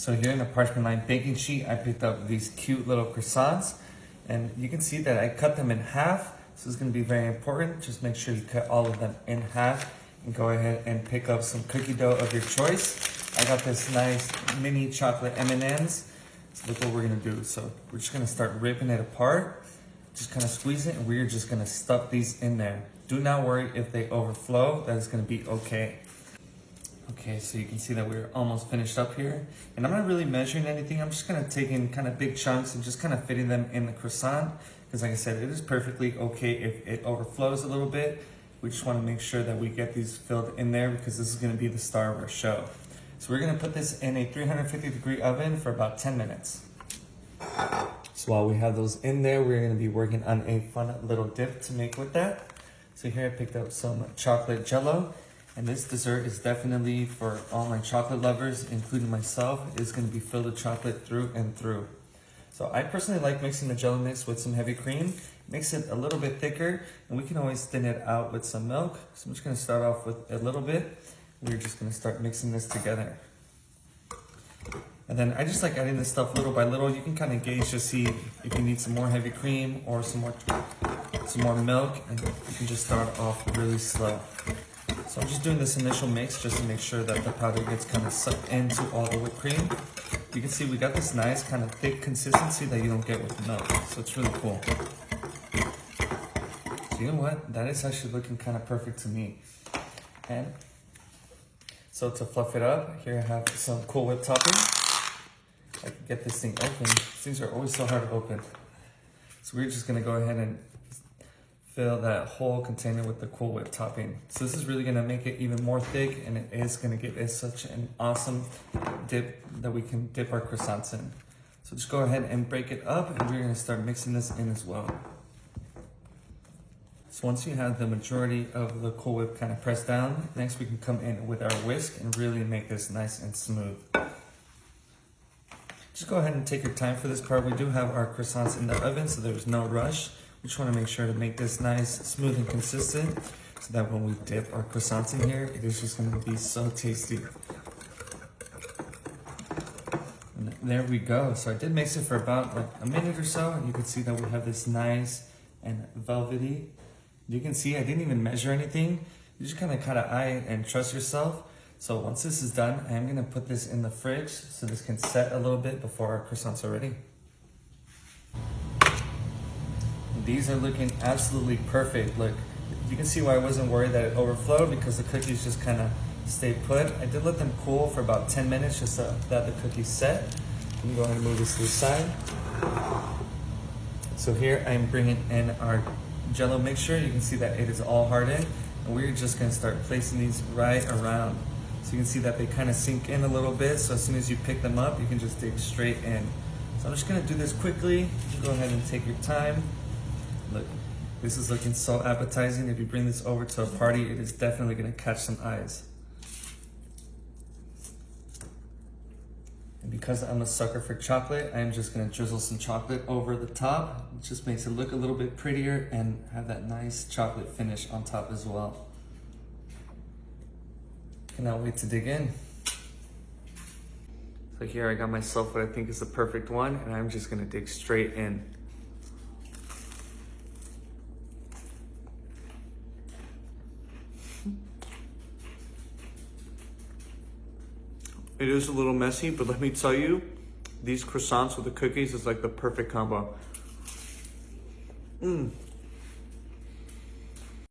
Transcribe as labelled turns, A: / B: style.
A: So here in a parchment lined baking sheet, I picked up these cute little croissants, and you can see that I cut them in half. This is going to be very important. Just make sure you cut all of them in half, and go ahead and pick up some cookie dough of your choice. I got this nice mini chocolate M&Ms. So look what we're going to do. So we're just going to start ripping it apart. Just kind of squeeze it, and we're just going to stuff these in there. Do not worry if they overflow. That is going to be okay. Okay, so you can see that we're almost finished up here. And I'm not really measuring anything. I'm just kind of taking kind of big chunks and just kind of fitting them in the croissant. Because like I said, it is perfectly okay if it overflows a little bit. We just want to make sure that we get these filled in there because this is going to be the star of our show. So we're going to put this in a 350-degree oven for about 10 minutes. So while we have those in there, we're going to be working on a fun little dip to make with that. So here I picked up some chocolate jello. And this dessert is definitely for all my chocolate lovers, including myself. It's going to be filled with chocolate through and through. So I personally like mixing the jello mix with some heavy cream. Makes it a little bit thicker, and we can always thin it out with some milk. So I'm just going to start off with a little bit. We're just going to start mixing this together. And then I just like adding this stuff little by little. You can kind of gauge to see if you need some more heavy cream or some more milk, and you can just start off really slow. So I'm just doing this initial mix just to make sure that the powder gets kind of sucked into all the whipped cream. You can see we got this nice kind of thick consistency that you don't get with milk. So it's really cool. So you know what? That is actually looking kind of perfect to me. And so to fluff it up, here I have some Cool Whip topping. I can get this thing open. These things are always so hard to open. So we're just gonna go ahead and fill that whole container with the Cool Whip topping. So this is really gonna make it even more thick, and it is gonna give it such an awesome dip that we can dip our croissants in. So just go ahead and break it up, and we're gonna start mixing this in as well. So once you have the majority of the Cool Whip kind of pressed down, next we can come in with our whisk and really make this nice and smooth. Just go ahead and take your time for this part. We do have our croissants in the oven, so there's no rush. We just want to make sure to make this nice, smooth, and consistent so that when we dip our croissants in here, it is just going to be so tasty. And there we go. So I did mix it for about like a minute or so, and you can see that we have this nice and velvety. You can see I didn't even measure anything. You just kind of eye and trust yourself. So once this is done, I am going to put this in the fridge so this can set a little bit before our croissants are ready. These are looking absolutely perfect. Look, you can see why I wasn't worried that it overflowed because the cookies just kind of stayed put. I did let them cool for about 10 minutes just so that the cookies set. You can go ahead and move this to the side. So here I'm bringing in our jello mixture. You can see that it is all hardened, and we're just going to start placing these right around. So you can see that they kind of sink in a little bit, so as soon as you pick them up, you can just dig straight in. So I'm just going to do this quickly. Go ahead and take your time. Look, this is looking so appetizing. If you bring this over to a party, it is definitely going to catch some eyes. And because I'm a sucker for chocolate, I'm just going to drizzle some chocolate over the top. It just makes it look a little bit prettier and have that nice chocolate finish on top as well. Cannot wait to dig in. So here I got myself what I think is the perfect one, and I'm just going to dig straight in. It is a little messy, but let me tell you, these croissants with the cookies is like the perfect combo.